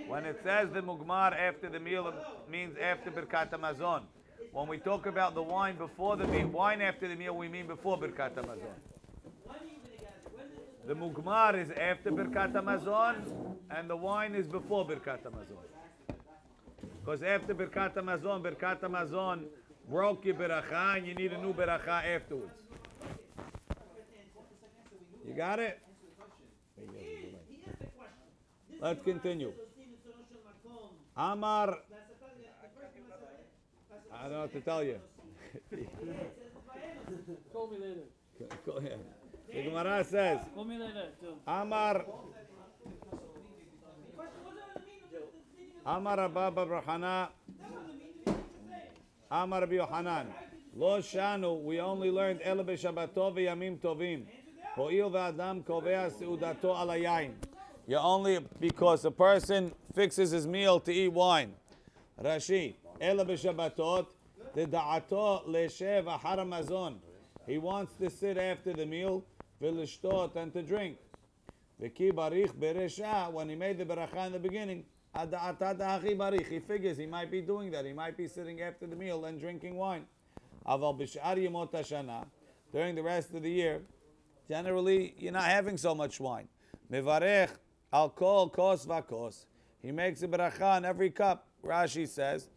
When it says the mugmar after the meal, it means after Birkat Hamazon. When we talk about the wine before the meal, wine after the meal, we mean before Birkat Hamazon. The mugmar is after Birkat Hamazon, and the wine is before Birkat Hamazon. Because after Birkat Hamazon broke your beracha, and you need a new beracha afterwards. You got it? Let's continue. Amar, I don't know what to tell you. Call me later. Go ahead. The Gemara says, Call me later. Amar Rabba Barhana, Amar Rabbi Yohanan, Lo Shanu, we only learned Ele B'Shabbato v'Yamim Tovim. Ho'il v'Adam kovea seudato al hayayin. You only, because a person fixes his meal to eat wine. Rashi, Ele B'Shabbatot, the da'ato le'shev ahar hamazon. He wants to sit after the meal, v'lishtot, and to drink. V'ki barich beresha, when he made the beracha in the beginning, ada'ata da'achi barich, he figures he might be doing that. He might be sitting after the meal and drinking wine. Aval b'sh'ar yemot hashana, during the rest of the year, generally, you're not having so much wine. Mevarech al kol kos vakos. He makes a beracha on every cup. Rashi says,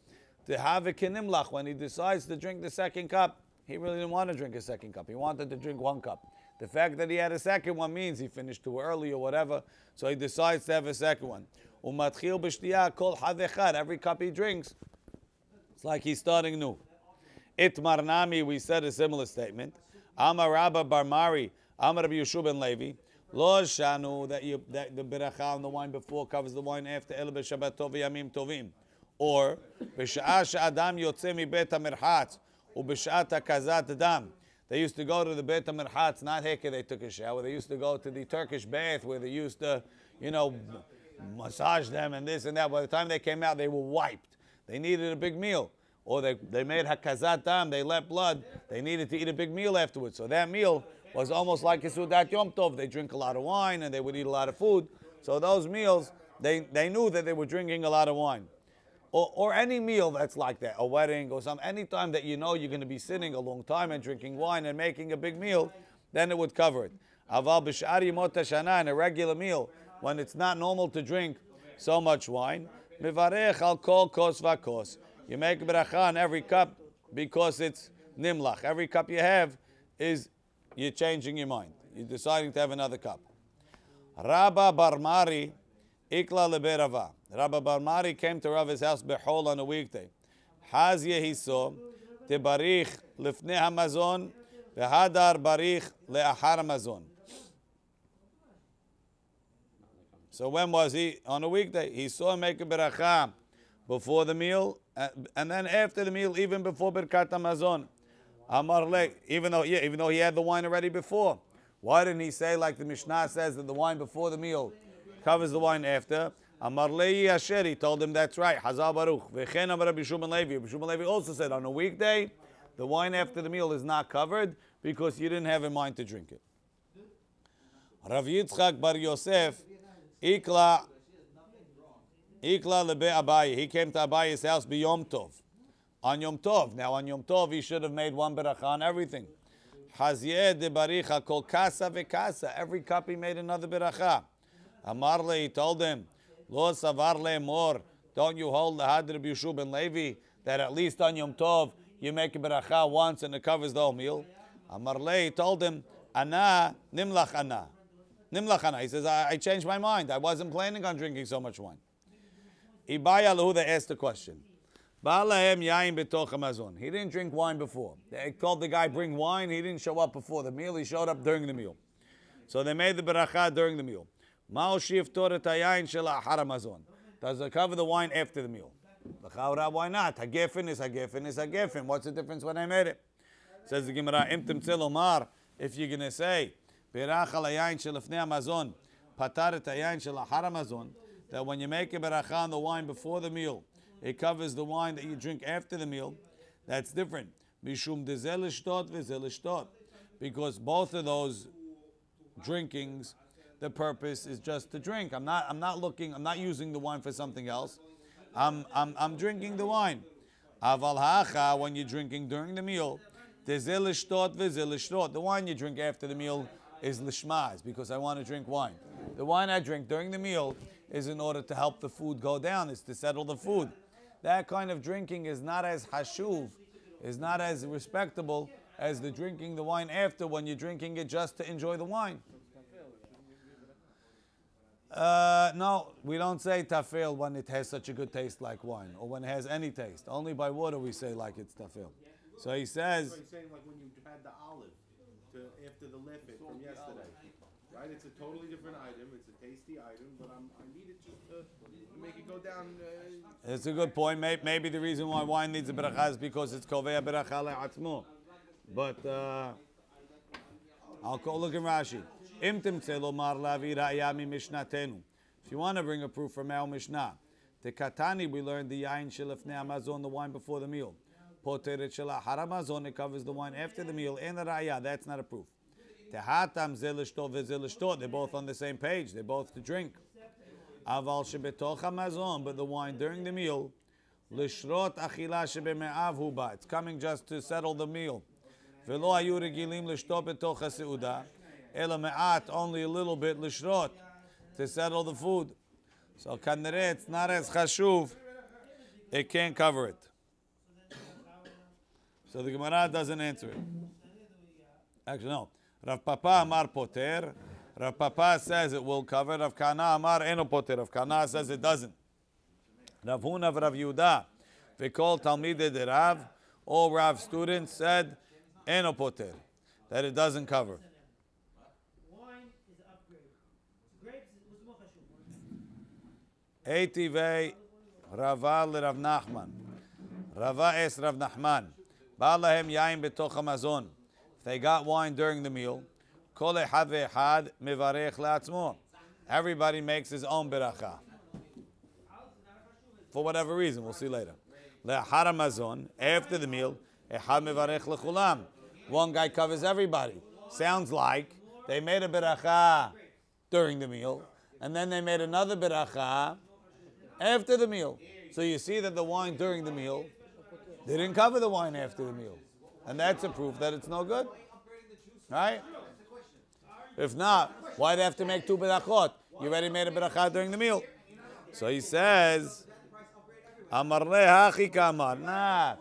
to have a kinimlach, when he decides to drink the second cup, he really didn't want to drink a second cup. He wanted to drink one cup. The fact that he had a second one means he finished too early or whatever, so he decides to have a second one. Umatchil b'shtiyah kol hadechad. Every cup he drinks, it's like he's starting new. Itmar nami, we said a similar statement. Amar Rabba Bar Mari, Amar Rabbi Yeshua ben Levi, Lo shanu, that the beracha on the wine before covers the wine after El b'Shabbat tov v'yamim tovim. Or, b'sha'ah she'adam yotzeh mi bet ha'merchatz, u'b'sha'at ha'kazat dam. They used to go to the bet ha'merchatz, not heke they took a shower. They used to go to the Turkish bath where they used to, massage them and this and that. By the time they came out, they were wiped. They needed a big meal. Or they made hakazat dam, they let blood. They needed to eat a big meal afterwards. So that meal was almost like a Sudat Yom Tov. They drink a lot of wine and they would eat a lot of food. So those meals, they knew that they were drinking a lot of wine. Or any meal that's like that, a wedding or something, any time that you know you're going to be sitting a long time and drinking wine and making a big meal, then it would cover it. Aval b'sh'ar yemot hashana, in a regular meal, when it's not normal to drink so much wine, mivarech al kol kos vakos. You make a beracha on every cup because it's nimlach. Every cup you have is you're changing your mind. You're deciding to have another cup. Rabba Bar Mari ikla leberava. Rabba Bar Mari came to Rava's house behol on a weekday. Haz yehiso tebarich lifnei hamazon v'hadar barich le'achar hamazon. So when was he? On a weekday. He saw him make a beracha before the meal, and then after the meal, even before Birkat Hamazon. Amar le, even though he had the wine already before. Why didn't he say, like the Mishnah says, that the wine before the meal covers the wine after? Amar le Asher, he told him that's right. Hazal Baruch. V'chen Amar Rabbi Shimon Levi. Rabbi Shimon Levi also said, on a weekday, the wine after the meal is not covered because you didn't have in mind to drink it. Rav Yitzchak Bar Yosef, Ikla lebe Abaye. He came to Abaye's house b'Yom Tov. On Yom Tov. Now on Yom Tov he should have made one beracha on everything. Hazyeh de baricha kol kasa v'kasa. Every cup he made another beracha. Amar le, he told him, Lo savar le mor. Don't you hold the had Rabbi Yeshua ben Levi that at least on Yom Tov you make a beracha once and it covers the whole meal? Amar le, he told him, Ana nimlach ana. Nimlach ana. He says, I changed my mind. I wasn't planning on drinking so much wine. Ibaya Lahuda asked the question. He didn't drink wine before. They told the guy, bring wine. He didn't show up before the meal. He showed up during the meal. So they made the beracha during the meal. Does it cover the wine after the meal? Why not? Hagefen is hagefen is hagefen. What's the difference when I made it? Says the Gemara, if you're going to say, that when you make a beracha on the wine before the meal, it covers the wine that you drink after the meal. That's different. Mishum dezel ishtot vezel ishtot, because both of those drinkings, the purpose is just to drink. I'm not using the wine for something else. I'm drinking the wine. Aval hacha, when you're drinking during the meal, the wine you drink after the meal is lishma, it's because I want to drink wine. The wine I drink during the meal is in order to help the food go down, it's to settle the food. That kind of drinking is not as hashuv, is not as respectable as the drinking the wine after, when you're drinking it just to enjoy the wine. No, we don't say tafel when it has such a good taste like wine, or when it has any taste. Only by water we say like it's tafel. So he says. So he's saying like when you had the olive after the lefet from yesterday, right? It's a totally different item. It's a tasty item, but I need it just to make it go down. It's a good point. Maybe the reason why wine needs a beracha is because it's kovea beracha le'atzmo. But I'll go look in Rashi. If you want to bring a proof from our Mishnah, the Katani, we learned the yain shilafnei amazon, the wine before the meal. Poteret shela haramazon, it covers the wine after the meal. And the raya, that's not a proof. Tehatam zelishto vezelishto, they're both on the same page. They're both to drink. Aval shebetoch hamazon, but the wine during the meal, lishrot achila shebeme'av huba, it's coming just to settle the meal. Velo ayu regilim lishto betoch haseuda. Ela me'at, only a little bit, lishrot, to settle the food. So kanere, it's not as chashuv, it can't cover it. So the Gemara doesn't answer it. Actually, no. Rav Papa Amar Poter. Rav Papa says it will cover. Rav Kana Amar Eno Poter. Rav Kana says it doesn't. Rav Huna Rav Yehuda. V'kol Talmidei de Rav. All Rav students said Eno Poter, that it doesn't cover. Eitivei Rava Rav Nachman. Rava es Rav Nachman. Ba'alahem yain betoch hamazon. If they got wine during the meal, kol echad ve'echad mevarech le'atzmo. Everybody makes his own beracha. For whatever reason, we'll see later. Le'achar hamazon, after the meal, echad mevarech lechulam. One guy covers everybody. Sounds like they made a beracha during the meal, and then they made another beracha after the meal. So you see that the wine during the meal, they didn't cover the wine after the meal. And that's a proof that it's no good. Right? If not, why do they have to make two berachot? You already made a berachah during the meal. So he says, Amar le'hachi kamar. Nah.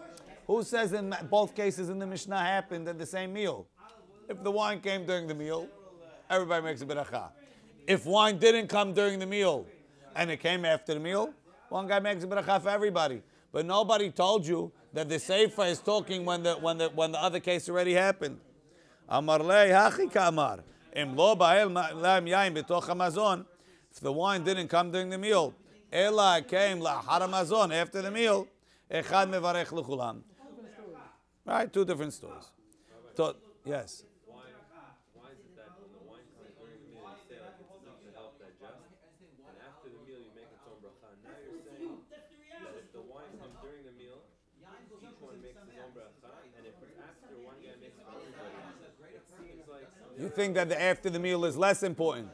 Who says in both cases in the Mishnah happened at the same meal? If the wine came during the meal, everybody makes a berachah. If wine didn't come during the meal and it came after the meal, one guy makes a berachah for everybody. But nobody told you that the Seifa is talking when the other case already happened. Amar lei hachi kamar. Im lo ba'el lam yain betoch hamazon. If the wine didn't come during the meal, ela came la'achar hamazon, after the meal, echad mevarech lechulam. Right, two different stories. Yes. Why is it that when the wine comes during the meal, you say like it's enough to help digest, and after the meal you make its own bracha? Now you're saying that if the wine comes during the meal, each one makes his own bracha, and if it's after, one guy makes it for everybody. It seems like You think that the after the meal is less important.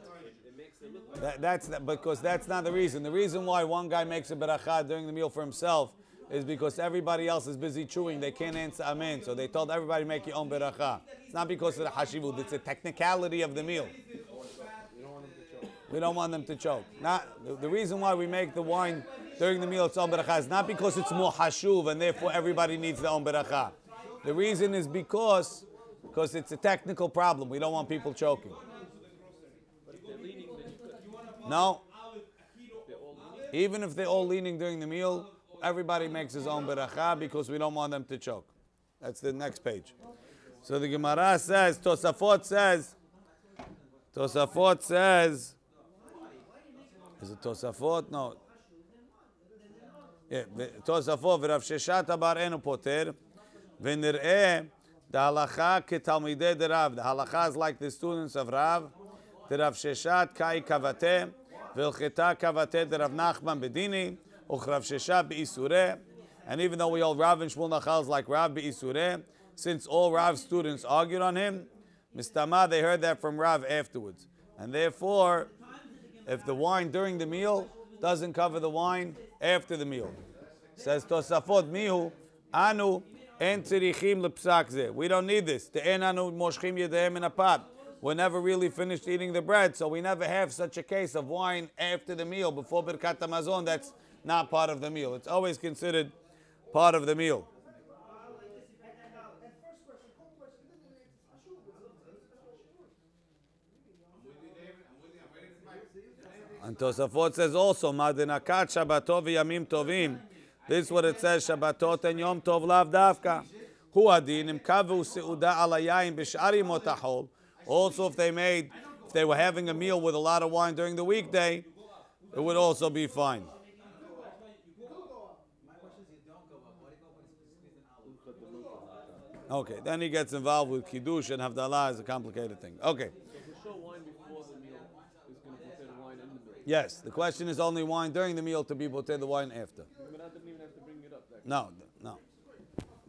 It makes it look like because that's not the reason. The reason why one guy makes a beracha during the meal for himself is because everybody else is busy chewing. They can't answer amen. So they told everybody make your own beracha. It's not because of the hashivut. It's a technicality of the meal. We don't want them to choke. The reason why we make the wine during the meal its own beracha is not because it's more hashuv and therefore everybody needs their own beracha. The reason is because it's a technical problem. We don't want people choking. No. Even if they're all leaning during the meal, everybody makes his own beracha because we don't want them to choke. That's the next page. So the Gemara says, Tosafot says, is it Tosafot? No. Yeah, Tosafot, v'Rav Sheshat Abar enu poter, v'nir'eh, the halacha ketalmidei de Rav. The halacha is like the students of Rav. The Rav Sheshat kai kavate, v'ilcheta kavate de Rav Nachman bedini, uchrav Sheshat be'isureh. And even though we all Rav and Shmuel Nachal is like Rav be'isureh, since all Rav students argued on him, Mistama, they heard that from Rav afterwards. And therefore, if the wine during the meal doesn't cover the wine after the meal. Says Tosafot Mihu, Anu, En Tzirichim Lepsak Zeh. We don't need this. Te'en Anu Moshchim Yedehem in a pot. We're never really finished eating the bread, so we never have such a case of wine after the meal, before Birkat HaMazon. That's not part of the meal. It's always considered part of the meal. And Tosafot says also, Madinakat Shabbatot v'Yamim Tovim. This is what it says, Shabbatot and Yom Tov lav davka. Hu adin im kavu seuda ala yain b'shari motahol. Also, if they were having a meal with a lot of wine during the weekday, it would also be fine. Okay, then he gets involved with Kiddush and Havdalah is a complicated thing. Okay. Yes, the question is only wine during the meal to be poter the wine after. No.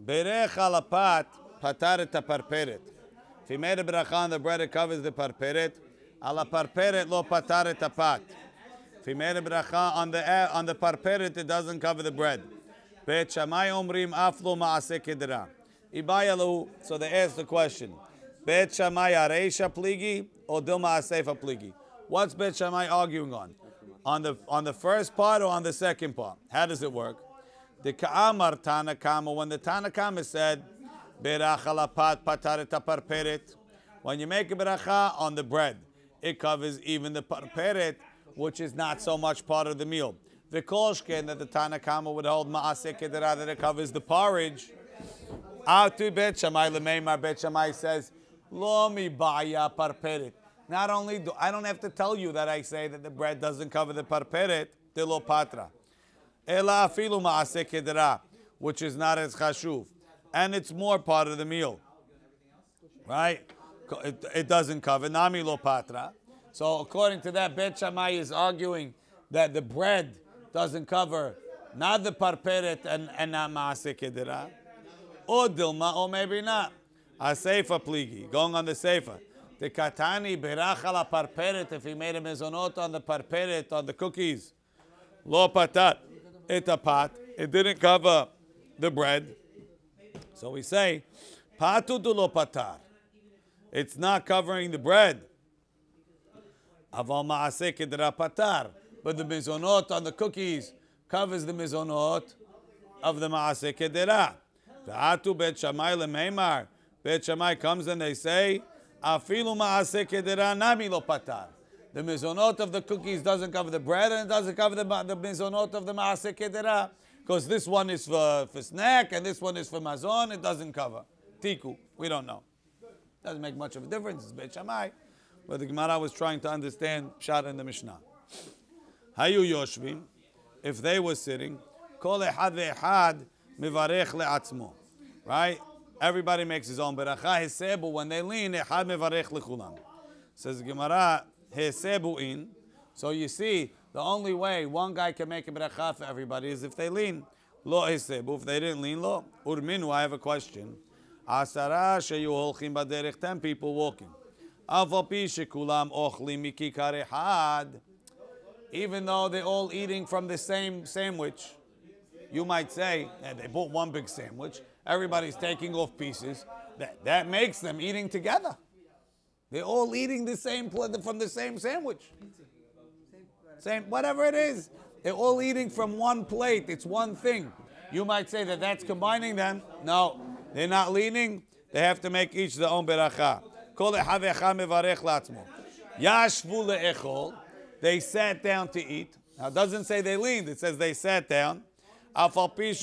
Berech alapat pataret parperet. If he made a bracha on the bread, it covers the parperet. Ala parperet lo pataret apat. If he made a bracha on the parperet, it doesn't cover the bread. Bet Shammai omrim aflo maaseh kedera. Ibayalu. So they asked the question: Bet Shammai areisha pligi or dilma asefa pligi? What's Bet Shammai arguing on? On the first part or on the second part? How does it work? The Ka'amar Tanakama, when the Tanakama said, Berach alapat pataret parperet, when you make a beracha on the bread, it covers even the parperet, which is not so much part of the meal. The Kolshken, that the Tanakama would hold ma'aseh kedera, that it covers the porridge. Atu Bet Shammai lemeimar, Bet Shammai says, Lo mi baya parperet. Not only do I don't have to tell you that I say that the bread doesn't cover the parperet, de lo patra. Ela afilu ma'aseh kedera, which is not as chashuv. And it's more part of the meal. Right? It doesn't cover. Nami lo patra. So according to that, Bet Shammai is arguing that the bread doesn't cover not the parperet and not ma'aseh kedera. Or dilma, or maybe not. A seifa pligi. Going on the seifa. The katani berach ala parperet, if he made a mezonot on the parperet, on the cookies. Lo patat. It a pot. It didn't cover the bread. So we say, patu du lo patar. It's not covering the bread. Aval ma'aseh kedera patar. But the mezonot on the cookies covers the mezonot of the ma'aseh kedera. V'atu Bet Shammai lemeimar. Bet Shammai comes and they say, afilu ma'aseh kedera nami lo patar. The mezonot of the cookies doesn't cover the bread, and it doesn't cover the mezonot of the ma'aseh kedera, because this one is for snack and this one is for mazon. It doesn't cover. Tiku, we don't know. Doesn't make much of a difference. It's Bet Shammai, but the Gemara was trying to understand Pshat in the Mishnah. Hayu yoshvim, if they were sitting, kol echad ve'echad mivarech le'atzmo, right? Everybody makes his own beracha. Hesebu, when they lean, echad mevarech lechulam. Says the Gemara, hesebu in. So you see, the only way one guy can make a beracha for everybody is if they lean. Lo hesebu. If they didn't lean, lo. Urminu, I have a question. Asara sheyu holchim baderech, 10 people walking. Aval pi shekulam ochlim mikikar echad. Even though they're all eating from the same sandwich, you might say, they bought one big sandwich. Everybody's taking off pieces. That makes them eating together. They're all eating the same from the same sandwich. Same, whatever it is. They're all eating from one plate. It's one thing. You might say that that's combining them. No, they're not leaning. They have to make each their own beracha. Yashvu le'echol. They sat down to eat. Now it doesn't say they leaned. It says they sat down. Everybody's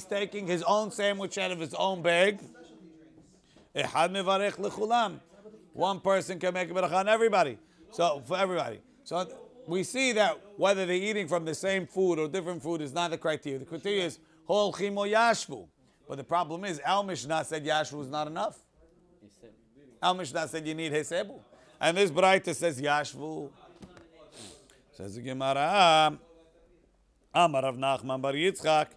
taking his own sandwich out of his own bag. One person can make a beracha on everybody. So for everybody. So we see that whether they're eating from the same food or different food is not the criteria. The criteria is holchim or yashvu. But the problem is, Al Mishnah said yashvu is not enough. Al Mishnah said you need hesebu. And this Braita says yashvu. Says the Gemara, Amar Rav Nachman bar Yitzchak,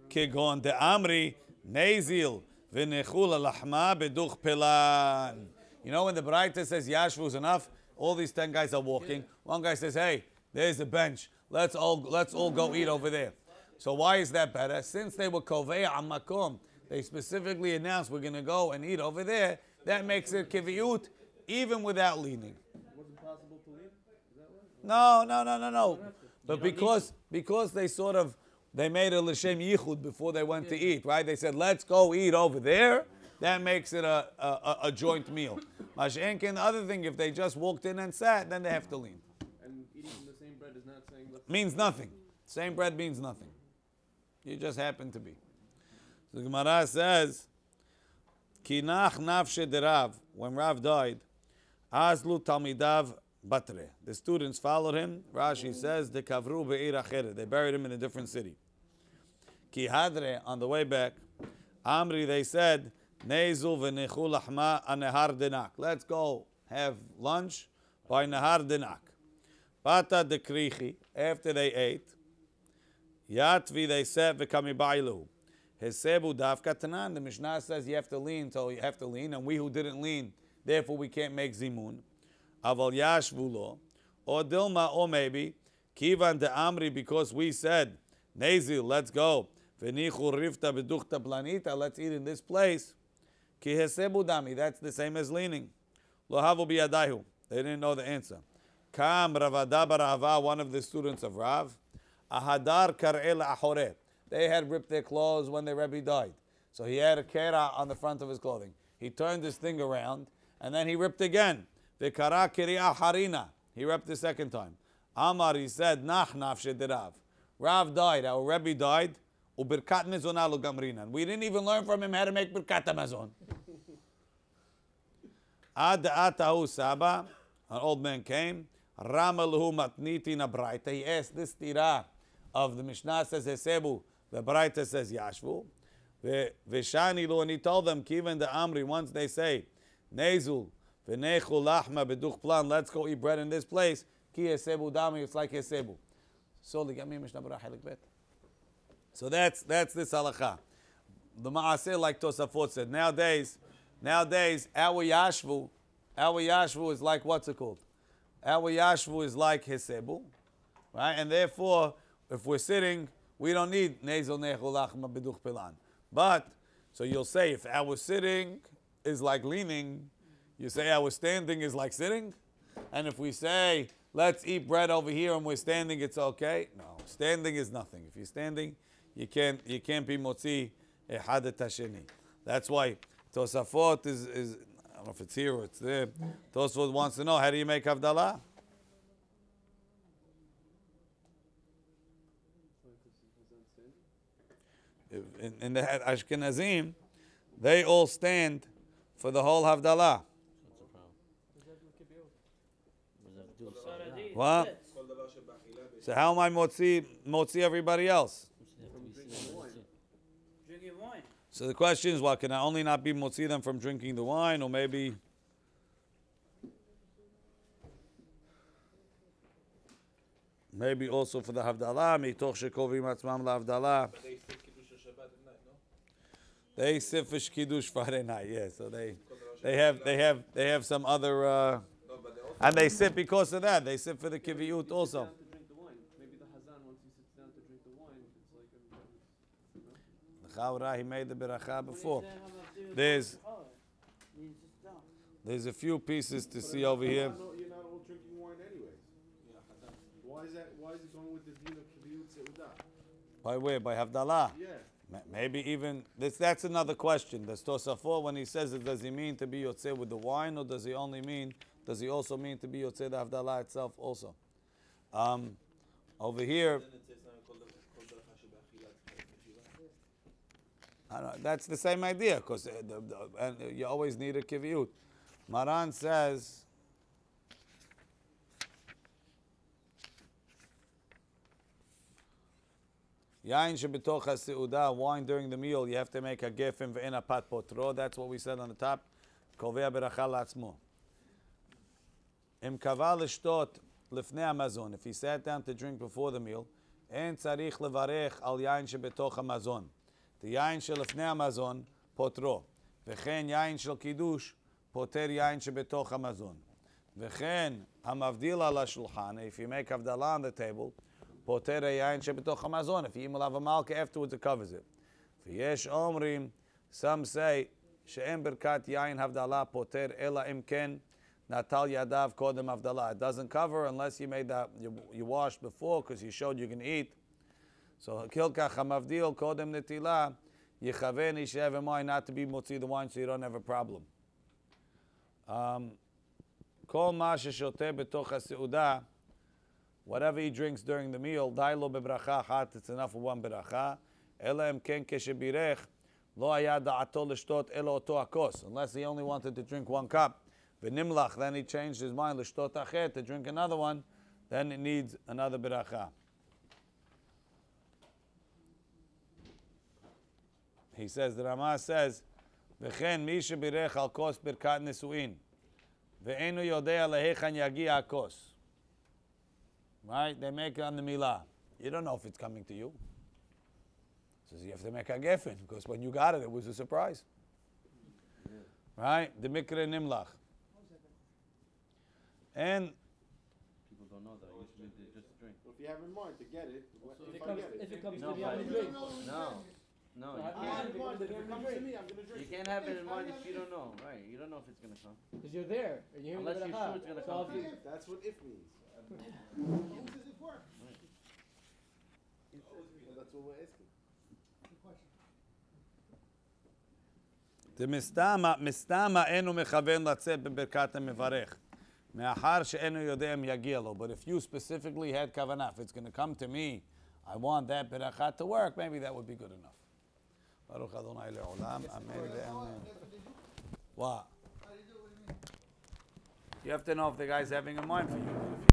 Kegon de Amri, Nezil, V'nechul lahma beduch pelan. You know when the Baraita says Yashvu is enough, all these 10 guys are walking. One guy says, hey, there's a bench. Let's all go eat over there. So why is that better? Since they were Kovei Amakom, they specifically announced we're going to go and eat over there. That makes it Kiviyut even without leaning. Was it possible to leave? Is that right? No. But because they made a l'shem yichud before they went to eat, right? They said, let's go eat over there. That makes it a joint meal. Mashenkin, the other thing, if they just walked in and sat, then they have to lean. And eating from the same bread is not saying... Means nothing. Same bread means nothing. You just happen to be. So the Gemara says, Kinach nafshe de Rav, when Rav died, Azlu Talmidav Batre. The students followed him. Rashi says, De Kavru be'ir achere. They buried him in a different city. Ki hadre, on the way back, Amri, they said, Nezu v'nechu lahma anehar denak. Let's go have lunch by Nehar denak. Pata de krichi, after they ate, Yatvi, they said, v'kami ba'ilu. Hesebu davka tanan. The Mishnah says you have to lean, so you have to lean, and we who didn't lean, therefore we can't make zimun. Aval yashvu lo, or dilma, or maybe kivan de amri, because we said nezil, let's go. V'nichu rifta beduchta planita, let's eat in this place. Ki hesebu dami, that's the same as leaning. Lo havu biyadahu, they didn't know the answer. Kam Ravada Barava, one of the students of Rav, ahadar kar'el ahore. They had ripped their clothes when their Rebbe died. So he had a kera on the front of his clothing. He turned this thing around, and then he ripped again. V'kara kiri'ah harina. He ripped the second time. Amar, he said, nach nafshe de Rav. Rav died, our Rebbe died, ubirkat mezonah lo gamrinan. We didn't even learn from him how to make birkat hamazon. Ad atahu saba, an old man came, rama lahu matniti na braita. He asked this tira of the Mishnah says hesebu, the Baraita says Yashvu. V'shani lo, and he told them, Kivan the Amri, once they say, Nezul, v'nechu lachma beduch plan, let's go eat bread in this place, ki hesebu dami, it's like hesebu. So that's this halakha. The Ma'aseh, like Tosafot said, nowadays, our Yashvu is like, what's it called? Our Yashvu is like hesebu, right? And therefore, if we're sitting, we don't need nezel nechol lachma beduch pelan. But, so you'll say, if our sitting is like leaning, you say our standing is like sitting? And if we say, let's eat bread over here and we're standing, it's okay? No, standing is nothing. If you're standing, you can't be motzi echad et hasheni. That's why Tosafot is, I don't know if it's here or it's there. Tosafot wants to know, how do you make Havdalah? In the Ashkenazim, they all stand for the whole Havdalah. What? So how am I motzi everybody else? Drinking wine. So the question is, can I only not be motzi them from drinking the wine, or maybe also for the Havdalah, mitoch shekovim atzmam lahavdalah. They sit for Kiddush Friday night, yeah. So they have some other, and they sit because of that. They sit for the Kiviyut also. Maybe the Hazan, once he sits down to drink the wine, it's like The Chaura, he made the beracha before. There's a few pieces to see over here. You're not all drinking wine anyways. Why is it going with the din of Kiviyut Seudah? By where? By Havdalah? Yeah. Maybe even that's another question. Does Tosafot, when he says it, does he mean to be yotzei with the wine, or does he also mean to be yotzei the Havdalah itself also? Over here, I don't know, that's the same idea, because and you always need a kiviyut. Maran says, Yain shebitoch ha-seudah, wine during the meal, you have to make a gefen ve'en a pat potro. That's what we said on the top. Kovea beracha la'atzmo. Im kava l'shtot lifnei hamazon. If he sat down to drink before the meal, en tzarich levarech al yain shebitoch hamazon. The yain shelifnei hamazon, פוטרו. וכן יין של קידוש, פוטר יין שבתוך המזון. וכן המבדיל על השולחן, if you make הבדלה on the table, פוטר היין שבתוך המזון. If you eat עליו המלכה, afterwards it covers it. ויש אומרים, some say, שאין ברכת יין הבדלה פוטר, אלא אם כן נטל ידיו קודם הבדלה. It doesn't cover unless you made that, you washed before because you showed you can eat. So, kilkach המבדיל קודם נטילה, יכוון יישב המים not to be מוציא the wine so you don't have a problem. כל מה ששותה בתוך הסעודה, whatever he drinks during the meal, די לו בברכה אחת, it's enough for one ברכה, אלא אם כן כשבירך, לא היה דעתו לשתות אלא אותו הכוס, unless he only wanted to drink one cup. ונמלח, then he changed his mind לשתות אחר, to drink another one, then it needs another ברכה. He says, the Rama says, וכן מי שבירך על כוס ברכת נישואין, ואינו יודע להיכן יגיע הכוס. Right? They make it on the milah. You don't know if it's coming to you. So you have to make a geffen, because when you got it, it was a surprise. Right? The mikre nimlach. And People don't know that. Usually they just drink. So if you have in mind to get it, If it comes No, to me, but- I'm gonna drink. No, So you I I have can't. in mind that if it comes to me, I'm gonna drink. You can't have it in mind if you don't know, right? You don't know if it's gonna come. Because you're there, and you're hearing Unless the you're beracha. sure it's gonna So come if to you- you. That's what if means. Who does it for? Well, that's what we're asking. Good question. מסתמה אינו מכוון לצאת בברכת המברך, מאחר שאינו יודע אם יגיע לו. But if you specifically had kavanah, if it's going to come to me, I want that ברכה to work, maybe that would be good enough. ברוך אדוני לעולם, אמן ואמן. What? How do you do it? What do you mean? You have to know if the guy's having a mind for you. If